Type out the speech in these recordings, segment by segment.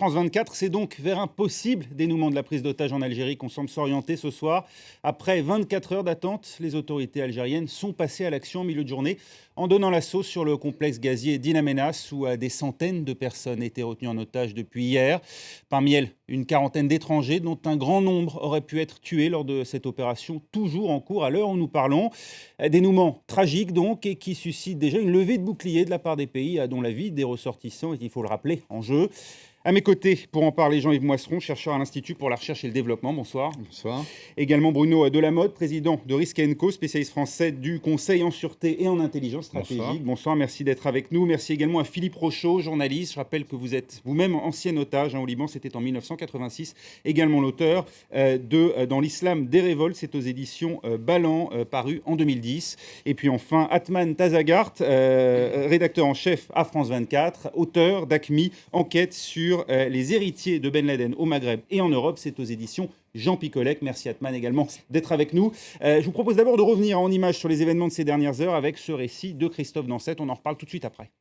France 24, c'est donc vers un possible dénouement de la prise d'otage en Algérie qu'on semble s'orienter ce soir. Après 24 heures d'attente, les autorités algériennes sont passées à l'action en milieu de journée en donnant l'assaut sur le complexe gazier d'In Amenas où des centaines de personnes étaient retenues en otage depuis hier. Parmi elles, une quarantaine d'étrangers dont un grand nombre auraient pu être tués lors de cette opération toujours en cours à l'heure où nous parlons. Dénouement tragique donc et qui suscite déjà une levée de boucliers de la part des pays dont la vie des ressortissants est, il faut le rappeler, en jeu. À mes côtés, pour en parler, Jean-Yves Moisseron, chercheur à l'Institut pour la recherche et le développement. Bonsoir. Bonsoir. Également Bruno Delamotte, président de Risk & Co, spécialiste français du Conseil en sûreté et en intelligence stratégique. Bonsoir, merci d'être avec nous. Merci également à Philippe Rochaud, journaliste. Je rappelle que vous êtes vous-même ancien otage au Liban, c'était en 1986. Également l'auteur de Dans l'islam des révoltes, c'est aux éditions Ballan, paru en 2010. Et puis enfin, Atman Tazagart, rédacteur en chef à France 24, auteur d'ACMI, enquête sur les héritiers de Ben Laden au Maghreb et en Europe. C'est aux éditions Jean Picolec. Merci Atman également d'être avec nous. Je vous propose d'abord de revenir en images sur les événements de ces dernières heures avec ce récit de Christophe Dansette. On en reparle tout de suite après.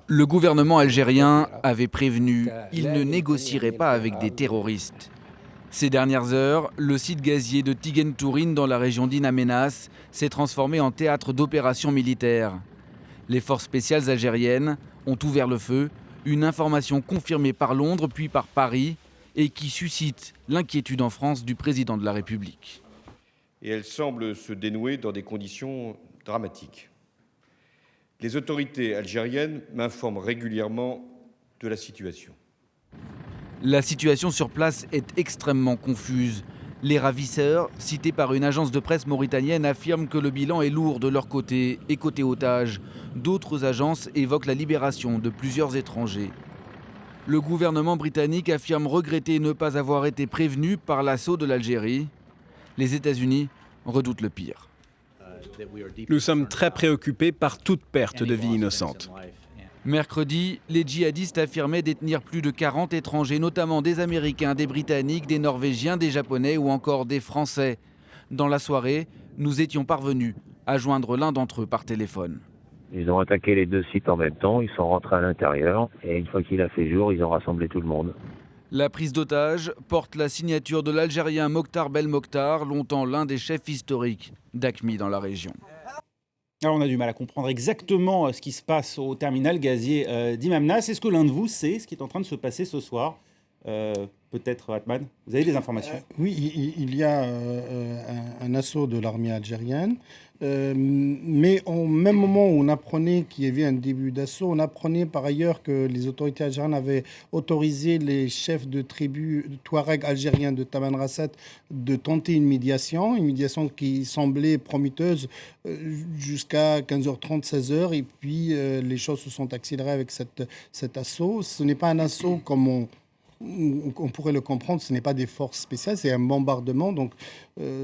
Le gouvernement algérien avait prévenu, il ne négocierait pas avec des terroristes. Ces dernières heures, le site gazier de Tigen Tourin dans la région d'In Amenas s'est transformé en théâtre d'opérations militaires. Les forces spéciales algériennes ont ouvert le feu, une information confirmée par Londres puis par Paris et qui suscite l'inquiétude en France du président de la République. Et elle semble se dénouer dans des conditions dramatiques. Les autorités algériennes m'informent régulièrement de la situation. La situation sur place est extrêmement confuse. Les ravisseurs, cités par une agence de presse mauritanienne, affirment que le bilan est lourd de leur côté et côté otages. D'autres agences évoquent la libération de plusieurs étrangers. Le gouvernement britannique affirme regretter ne pas avoir été prévenu par l'assaut de l'Algérie. Les États-Unis redoutent le pire. Nous sommes très préoccupés par toute perte de vie innocente. Mercredi, les djihadistes affirmaient détenir plus de 40 étrangers, notamment des Américains, des Britanniques, des Norvégiens, des Japonais ou encore des Français. Dans la soirée, nous étions parvenus à joindre l'un d'entre eux par téléphone. Ils ont attaqué les deux sites en même temps, ils sont rentrés à l'intérieur et une fois qu'il a fait jour, ils ont rassemblé tout le monde. La prise d'otage porte la signature de l'Algérien Mokhtar Belmokhtar, longtemps l'un des chefs historiques d'ACMI dans la région. Alors on a du mal à comprendre exactement ce qui se passe au terminal gazier d'In Amenas. Est-ce que l'un de vous sait ce qui est en train de se passer ce soir ? Peut-être Atman, vous avez des informations ? Oui, il y a un assaut de l'armée algérienne, mais au même moment où on apprenait qu'il y avait un début d'assaut, on apprenait par ailleurs que les autorités algériennes avaient autorisé les chefs de tribus Touareg algériens de Tamanrasset de tenter une médiation qui semblait prometteuse jusqu'à 15h30, 16h, et puis les choses se sont accélérées avec cet assaut. Ce n'est pas un assaut comme on pourrait le comprendre, ce n'est pas des forces spéciales, c'est un bombardement. Donc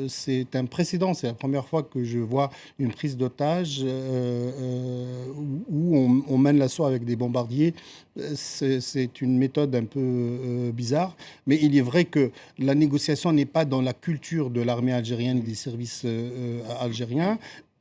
c'est un précédent, c'est la première fois que je vois une prise d'otage où on mène l'assaut avec des bombardiers. C'est une méthode un peu bizarre, mais il est vrai que la négociation n'est pas dans la culture de l'armée algérienne et des services algériens.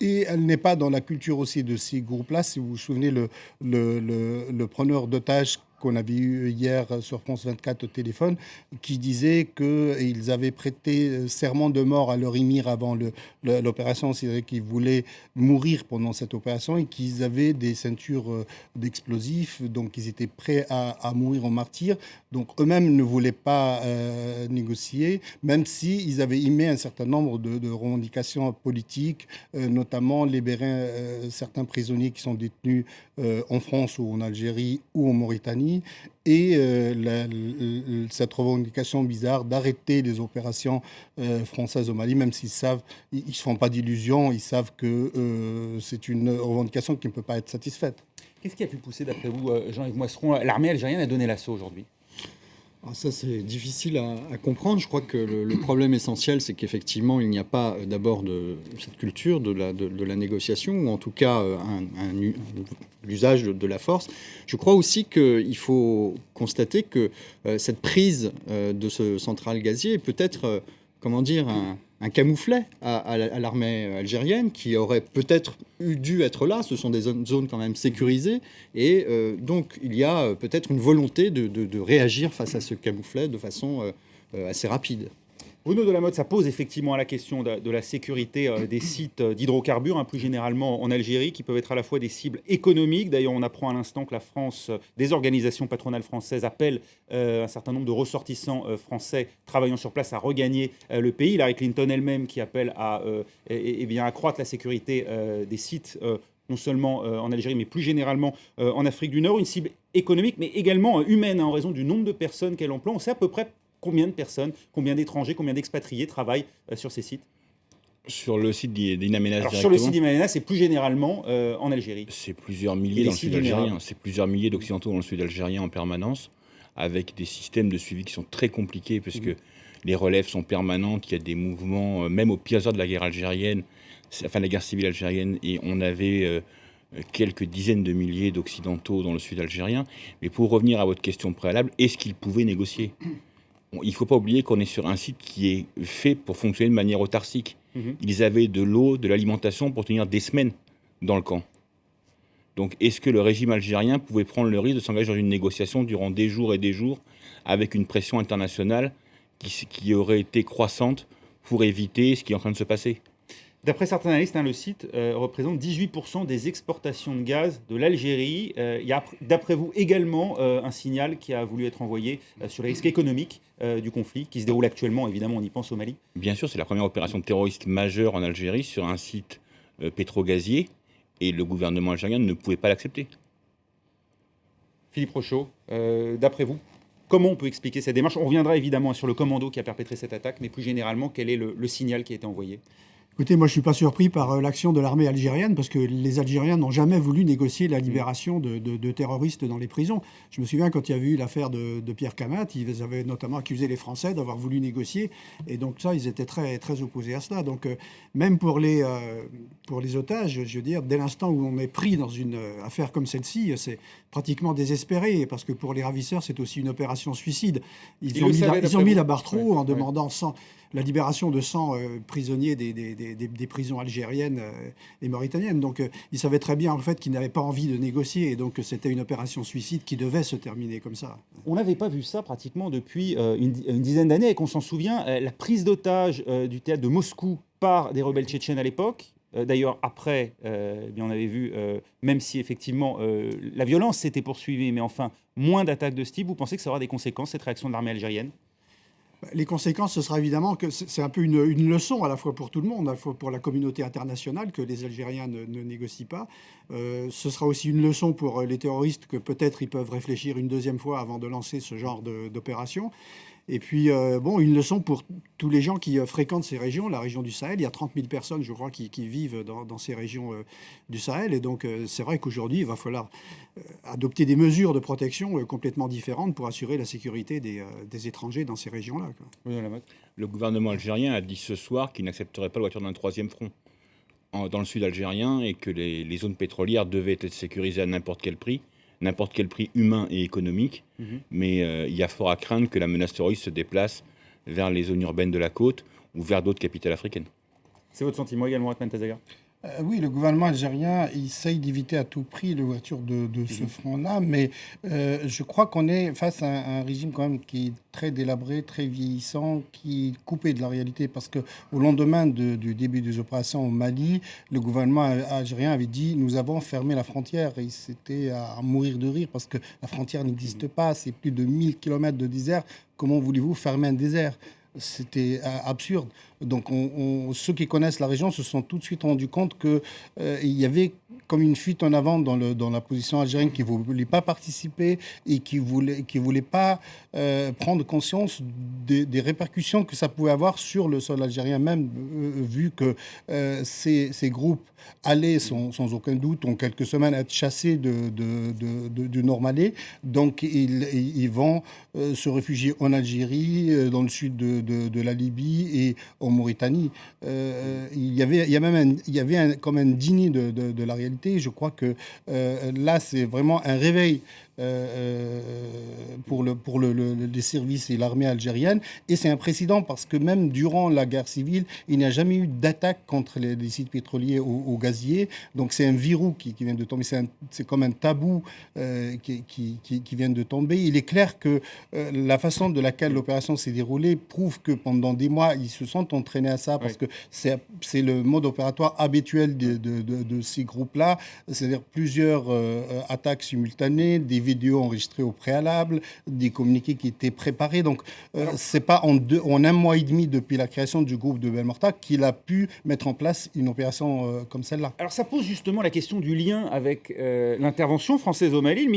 Et elle n'est pas dans la culture aussi de ces groupes-là. Si vous vous souvenez, le preneur d'otages qu'on avait eu hier sur France 24 au téléphone, qui disait qu'ils avaient prêté serment de mort à leur émir avant l'opération, c'est-à-dire qu'ils voulaient mourir pendant cette opération et qu'ils avaient des ceintures d'explosifs, donc ils étaient prêts à mourir en martyrs. Donc eux-mêmes ne voulaient pas négocier, même s'ils avaient émis un certain nombre de revendications politiques, notamment libérer certains prisonniers qui sont détenus en France ou en Algérie ou en Mauritanie. Et cette revendication bizarre d'arrêter les opérations françaises au Mali, même s'ils savent, ils ne se font pas d'illusions, ils savent que c'est une revendication qui ne peut pas être satisfaite. Qu'est-ce qui a pu pousser, d'après vous, Jean-Yves Moisseron, l'armée algérienne à donner l'assaut aujourd'hui ? Alors ça, c'est difficile à comprendre. Je crois que le problème essentiel, c'est qu'effectivement, il n'y a pas d'abord de cette culture de la négociation, ou en tout cas l'usage de la force. Je crois aussi qu'il faut constater que cette prise de ce central gazier est peut-être, un camouflet à l'armée algérienne qui aurait peut-être dû être là. Ce sont des zones quand même sécurisées. Et donc, il y a peut-être une volonté de réagir face à ce camouflet de façon assez rapide. Bruno Delamotte, ça pose effectivement la question de la sécurité des sites d'hydrocarbures, plus généralement en Algérie, qui peuvent être à la fois des cibles économiques. D'ailleurs, on apprend à l'instant que la France, des organisations patronales françaises appellent un certain nombre de ressortissants français travaillant sur place à regagner le pays. Hillary Clinton elle-même qui appelle à accroître la sécurité des sites non seulement en Algérie, mais plus généralement en Afrique du Nord. Une cible économique, mais également humaine, en raison du nombre de personnes qu'elle emploie. On sait à peu près combien de personnes, combien d'étrangers, combien d'expatriés travaillent sur ces sites? Sur le site d'In Amenas directement. Sur le site d'In Amenas, c'est plus généralement en Algérie. C'est plusieurs milliers dans le sud algérien. C'est plusieurs milliers d'Occidentaux dans le sud algérien en permanence, avec des systèmes de suivi qui sont très compliqués, puisque les relèves sont permanentes, il y a des mouvements, même au pire heure de la guerre algérienne, enfin la guerre civile algérienne, et on avait quelques dizaines de milliers d'Occidentaux dans le sud algérien. Mais pour revenir à votre question préalable, est-ce qu'ils pouvaient négocier ? Il ne faut pas oublier qu'on est sur un site qui est fait pour fonctionner de manière autarcique. Ils avaient de l'eau, de l'alimentation pour tenir des semaines dans le camp. Donc est-ce que le régime algérien pouvait prendre le risque de s'engager dans une négociation durant des jours et des jours avec une pression internationale qui aurait été croissante pour éviter ce qui est en train de se passer ? D'après certains analystes, le site représente 18% des exportations de gaz de l'Algérie. Il y a, d'après vous, également un signal qui a voulu être envoyé sur les risques économiques du conflit qui se déroule actuellement. Évidemment, on y pense au Mali. Bien sûr, c'est la première opération terroriste majeure en Algérie sur un site pétrogazier et le gouvernement algérien ne pouvait pas l'accepter. Philippe Rochaud, d'après vous, comment on peut expliquer cette démarche ? On reviendra évidemment sur le commando qui a perpétré cette attaque, mais plus généralement, quel est le signal qui a été envoyé ? Écoutez, moi je ne suis pas surpris par l'action de l'armée algérienne parce que les Algériens n'ont jamais voulu négocier la libération de terroristes dans les prisons. Je me souviens quand il y a eu l'affaire de Pierre Kamat, ils avaient notamment accusé les Français d'avoir voulu négocier et donc ça, ils étaient très, très opposés à cela. Donc même pour les otages, je veux dire, dès l'instant où on est pris dans une affaire comme celle-ci, c'est pratiquement désespéré parce que pour les ravisseurs, c'est aussi une opération suicide. Ils ont mis la barre trop haut en demandant la libération de 100 prisonniers des prisons algériennes et mauritaniennes. Donc ils savaient très bien en fait qu'ils n'avaient pas envie de négocier et donc c'était une opération suicide qui devait se terminer comme ça. On n'avait pas vu ça pratiquement depuis une dizaine d'années et qu'on s'en souvient, la prise d'otage du théâtre de Moscou par des rebelles tchétchènes à l'époque. D'ailleurs, après, on avait vu, même si effectivement la violence s'était poursuivie, mais enfin moins d'attaques de ce type, vous pensez que ça aura des conséquences, cette réaction de l'armée algérienne ? Les conséquences, ce sera évidemment que c'est un peu une leçon à la fois pour tout le monde, à la fois pour la communauté internationale, que les Algériens ne négocient pas. Ce sera aussi une leçon pour les terroristes que peut-être ils peuvent réfléchir une deuxième fois avant de lancer ce genre d'opération. Et puis, une leçon pour tous les gens qui fréquentent ces régions, la région du Sahel. Il y a 30 000 personnes, je crois, qui vivent dans ces régions du Sahel. Et donc, c'est vrai qu'aujourd'hui, il va falloir adopter des mesures de protection complètement différentes pour assurer la sécurité des étrangers dans ces régions-là. Le gouvernement algérien a dit ce soir qu'il n'accepterait pas l'ouverture d'un troisième front dans le sud algérien et que les zones pétrolières devaient être sécurisées à n'importe quel prix humain et économique, mais il y a fort à craindre que la menace terroriste se déplace vers les zones urbaines de la côte ou vers d'autres capitales africaines. C'est votre sentiment également, Atman Tazaga ? Oui, le gouvernement algérien essaye d'éviter à tout prix l'ouverture de ce front-là, mais je crois qu'on est face à un régime quand même qui est très délabré, très vieillissant, qui est coupé de la réalité, parce qu'au lendemain du début des opérations au Mali, le gouvernement algérien avait dit « nous avons fermé la frontière » et c'était à mourir de rire parce que la frontière n'existe pas, c'est plus de 1000 km de désert, comment voulez-vous fermer un désert ? C'était absurde. Donc ceux qui connaissent la région se sont tout de suite rendus compte qu'il y avait comme une fuite en avant dans la position algérienne qui ne voulait pas participer et qui voulait pas prendre conscience des répercussions que ça pouvait avoir sur le sol algérien même, vu que ces groupes allaient sans aucun doute en quelques semaines être chassés du Nord-Mali. Donc ils vont se réfugier en Algérie, dans le sud de la Libye et en Mauritanie. Il y avait comme un déni de la réalité. Je crois que là, c'est vraiment un réveil les services et l'armée algérienne. Et c'est un précédent parce que même durant la guerre civile, il n'y a jamais eu d'attaque contre les sites pétroliers ou gaziers. Donc c'est un verrou qui vient de tomber, c'est comme un tabou qui vient de tomber. Il est clair que la façon de laquelle l'opération s'est déroulée prouve que pendant des mois, ils se sont entraînés à ça parce que c'est le mode opératoire habituel de ces groupes-là, c'est-à-dire plusieurs attaques simultanées, des vidéos enregistrées au préalable, des communiqués qui étaient préparés. Donc, c'est pas en un mois et demi depuis la création du groupe de Belmokhtar qu'il a pu mettre en place une opération comme celle-là. Alors, ça pose justement la question du lien avec l'intervention française au Mali.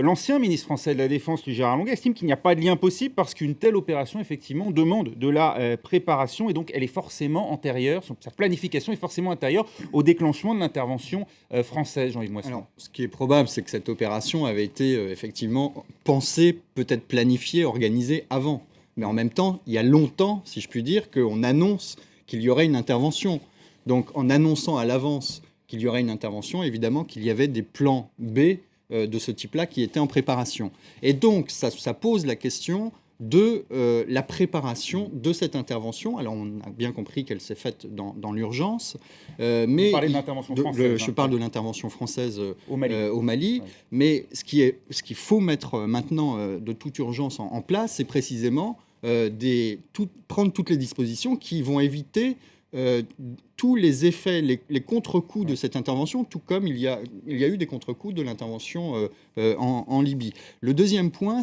L'ancien ministre français de la Défense, Gérard Longuet, estime qu'il n'y a pas de lien possible parce qu'une telle opération, effectivement, demande de la préparation et donc elle est forcément antérieure, sa planification est forcément antérieure au déclenchement de l'intervention française, Jean-Yves Moisson. Alors, ce qui est probable, c'est que cette opération avait été effectivement pensée, peut-être planifiée, organisée avant. Mais en même temps, il y a longtemps, si je puis dire, qu'on annonce qu'il y aurait une intervention. Donc, en annonçant à l'avance qu'il y aurait une intervention, évidemment qu'il y avait des plans B de ce type-là qui étaient en préparation. Et donc, ça pose la question de la préparation de cette intervention. Alors, on a bien compris qu'elle s'est faite dans l'urgence. Mais vous parlez de l'intervention française. Je parle de l'intervention française au Mali. Ouais. Mais ce qu'il faut mettre maintenant de toute urgence en place, c'est précisément prendre toutes les dispositions qui vont éviter tous les effets, les contre-coups de cette intervention, tout comme il y a eu des contre-coups de l'intervention en Libye. Le deuxième point,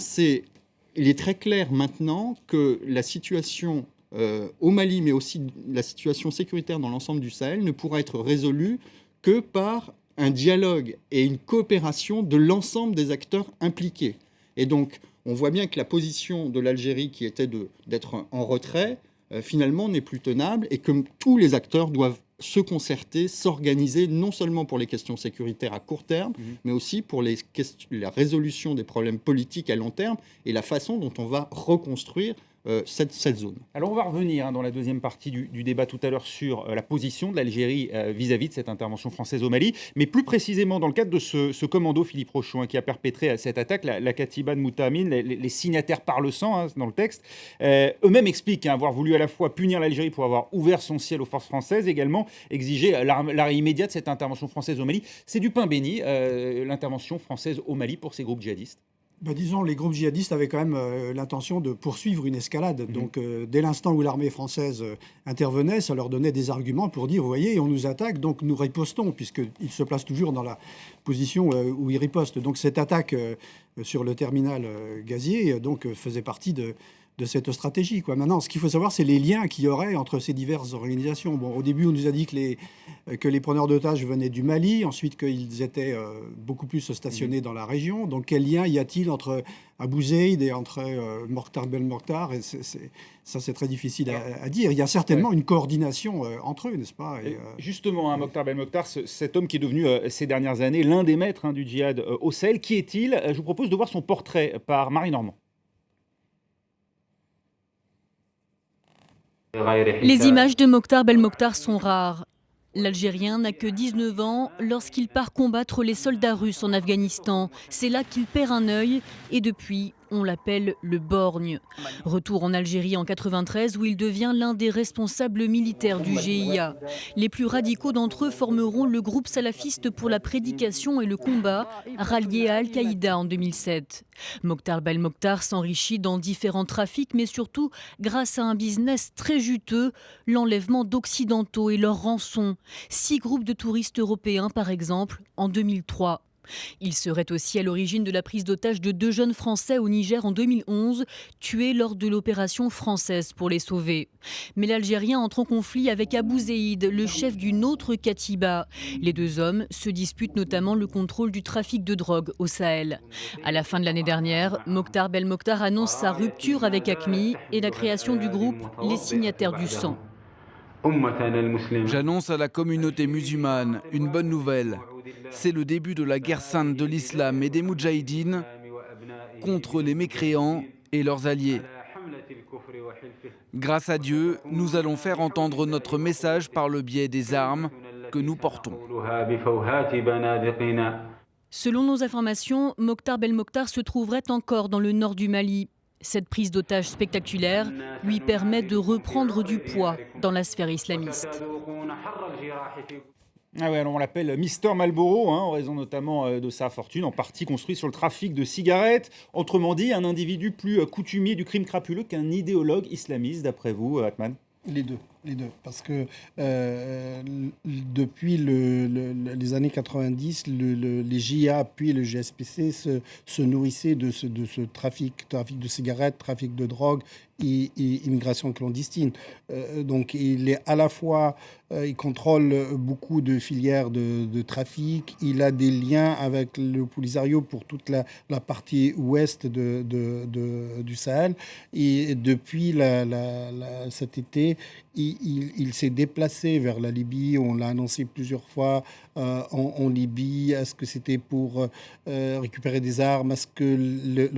il est très clair maintenant que la situation au Mali, mais aussi la situation sécuritaire dans l'ensemble du Sahel, ne pourra être résolue que par un dialogue et une coopération de l'ensemble des acteurs impliqués. Et donc, on voit bien que la position de l'Algérie, qui était d'être en retrait, finalement n'est plus tenable et que tous les acteurs doivent se concerter, s'organiser, non seulement pour les questions sécuritaires à court terme, mais aussi pour la résolution des problèmes politiques à long terme et la façon dont on va reconstruire cette zone. Alors on va revenir dans la deuxième partie du débat tout à l'heure sur la position de l'Algérie vis-à-vis de cette intervention française au Mali, mais plus précisément dans le cadre de ce commando Philippe Rochon qui a perpétré cette attaque, la Katiba de Moutahamine, les signataires par le sang dans le texte, eux-mêmes expliquent avoir voulu à la fois punir l'Algérie pour avoir ouvert son ciel aux forces françaises, également exiger l'arrêt immédiat de cette intervention française au Mali. C'est du pain béni, l'intervention française au Mali pour ces groupes djihadistes. Disons, les groupes djihadistes avaient quand même l'intention de poursuivre une escalade. Donc, dès l'instant où l'armée française intervenait, ça leur donnait des arguments pour dire, vous voyez, on nous attaque, donc nous ripostons, puisqu'ils se placent toujours dans la position où ils ripostent. Donc, cette attaque sur le terminal gazier faisait partie de cette stratégie. Maintenant, ce qu'il faut savoir, c'est les liens qu'il y aurait entre ces diverses organisations. Bon, au début, on nous a dit que les preneurs d'otages venaient du Mali, ensuite qu'ils étaient beaucoup plus stationnés dans la région. Donc, quel lien y a-t-il entre Abou Zeid et entre Mokhtar Belmokhtar? Ça, c'est très difficile à dire. Il y a certainement une coordination entre eux, n'est-ce pas? Justement, Mokhtar Belmokhtar, cet homme qui est devenu ces dernières années l'un des maîtres du djihad au Sahel, qui est-il? Je vous propose de voir son portrait par Marie Normand. Les images de Mokhtar Belmokhtar sont rares. L'Algérien n'a que 19 ans lorsqu'il part combattre les soldats russes en Afghanistan. C'est là qu'il perd un œil et depuis, on l'appelle le borgne. Retour en Algérie en 93 où il devient l'un des responsables militaires du GIA. Les plus radicaux d'entre eux formeront le groupe salafiste pour la prédication et le combat, rallié à Al-Qaïda en 2007. Mokhtar Belmokhtar s'enrichit dans différents trafics, mais surtout grâce à un business très juteux, l'enlèvement d'occidentaux et leur rançon. 6 groupes de touristes européens, par exemple, en 2003. Il serait aussi à l'origine de la prise d'otage de 2 jeunes Français au Niger en 2011, tués lors de l'opération française pour les sauver. Mais l'Algérien entre en conflit avec Abou Zeid, le chef d'une autre Katiba. Les 2 hommes se disputent notamment le contrôle du trafic de drogue au Sahel. À la fin de l'année dernière, Mokhtar Belmokhtar annonce sa rupture avec AQMI et la création du groupe Les Signataires du Sang. J'annonce à la communauté musulmane une bonne nouvelle. C'est le début de la guerre sainte de l'islam et des moudjahidines contre les mécréants et leurs alliés. Grâce à Dieu, nous allons faire entendre notre message par le biais des armes que nous portons. Selon nos informations, Mokhtar Belmokhtar se trouverait encore dans le nord du Mali. Cette prise d'otage spectaculaire lui permet de reprendre du poids dans la sphère islamiste. Ah ouais, alors on l'appelle Mister Marlboro, en raison notamment de sa fortune, en partie construite sur le trafic de cigarettes. Autrement dit, un individu plus coutumier du crime crapuleux qu'un idéologue islamiste, d'après vous, Atman? Les deux. Parce que depuis les années 90, les JA puis le GSPC se nourrissaient de ce trafic de cigarettes, trafic de drogue et immigration clandestine. Donc il est à la fois, il contrôle beaucoup de filières de trafic, il a des liens avec le Polisario pour toute la partie ouest du Sahel. Et depuis cet été, il s'est déplacé vers la Libye. On l'a annoncé plusieurs fois en Libye. Est-ce que c'était pour récupérer des armes? Est-ce que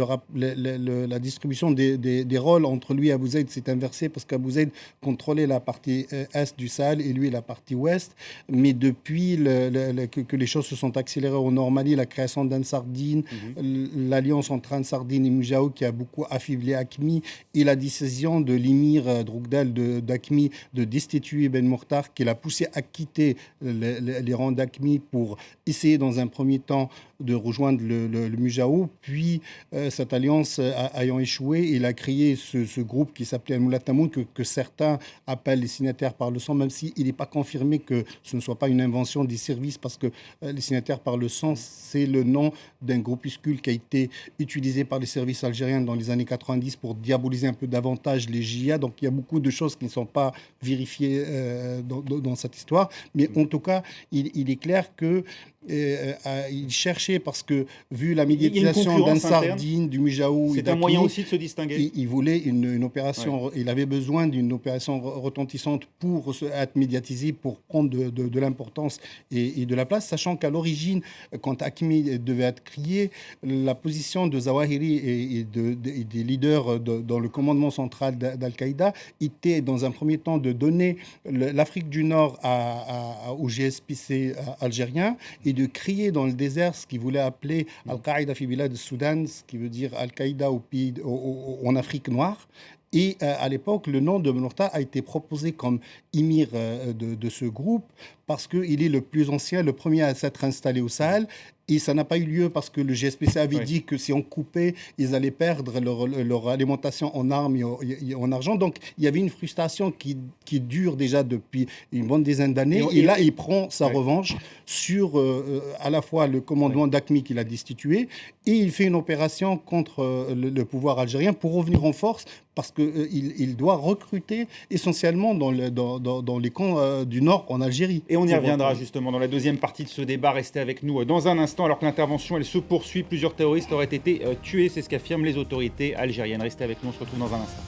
la distribution des rôles entre lui et Abou Zaïd s'est inversée parce qu'Abou Zaïd contrôlait la partie est du Sahel et lui la partie ouest? Mais depuis que les choses se sont accélérées au nord Mali, la création d'Ansardine, l'alliance entre Ansardine et Moujao qui a beaucoup affaibli AQMI, et la décision de l'émir Droukdal d'AQMI de destituer Ben Mokhtar, qui l'a poussé à quitter les rangs d'AQMI pour essayer dans un premier temps de rejoindre le Moujao. Puis cette alliance ayant échoué, il a créé ce groupe qui s'appelait Al-Moula Tamoun, que certains appellent les signataires par le sang, même s'il n'est pas confirmé que ce ne soit pas une invention des services, parce que les signataires par le sang, c'est le nom d'un groupuscule qui a été utilisé par les services algériens dans les années 90 pour diaboliser un peu davantage les JA. Donc il y a beaucoup de choses qui ne sont pas vérifiées dans cette histoire. Mais en tout cas, il est clair que il cherchait, parce que vu la médiatisation d'Ansardine, du Moujao, c'est un moyen aussi de se distinguer. Il voulait une opération, il avait besoin d'une opération retentissante pour être médiatisé, pour prendre de l'importance et de la place, sachant qu'à l'origine, quand AQMI devait être créé, la position de Zawahiri et des leaders dans le commandement central d'Al-Qaïda était dans un premier temps de donner l'Afrique du Nord au GSPC algérien et de créer dans le désert ce qu'il voulait appeler Al-Qaïda fi Bilad al-Soudan, ce qui veut dire Al-Qaïda en Afrique noire. Et à l'époque, le nom de Mokhtar a été proposé comme émir de ce groupe parce qu'il est le plus ancien, le premier à s'être installé au Sahel. Et ça n'a pas eu lieu parce que le GSPC avait dit que si on coupait, ils allaient perdre leur alimentation en armes et en argent. Donc, il y avait une frustration qui dure déjà depuis une bonne dizaine d'années. Et là, il prend sa revanche sur à la fois le commandement d'AQMI qu'il a destitué, et il fait une opération contre le pouvoir algérien pour revenir en force, parce qu'il doit recruter essentiellement dans les camps du Nord en Algérie. Et on y reviendra justement dans la deuxième partie de ce débat. Restez avec nous dans un instant, alors que l'intervention elle se poursuit. Plusieurs terroristes auraient été tués, c'est ce qu'affirment les autorités algériennes. Restez avec nous, on se retrouve dans un instant.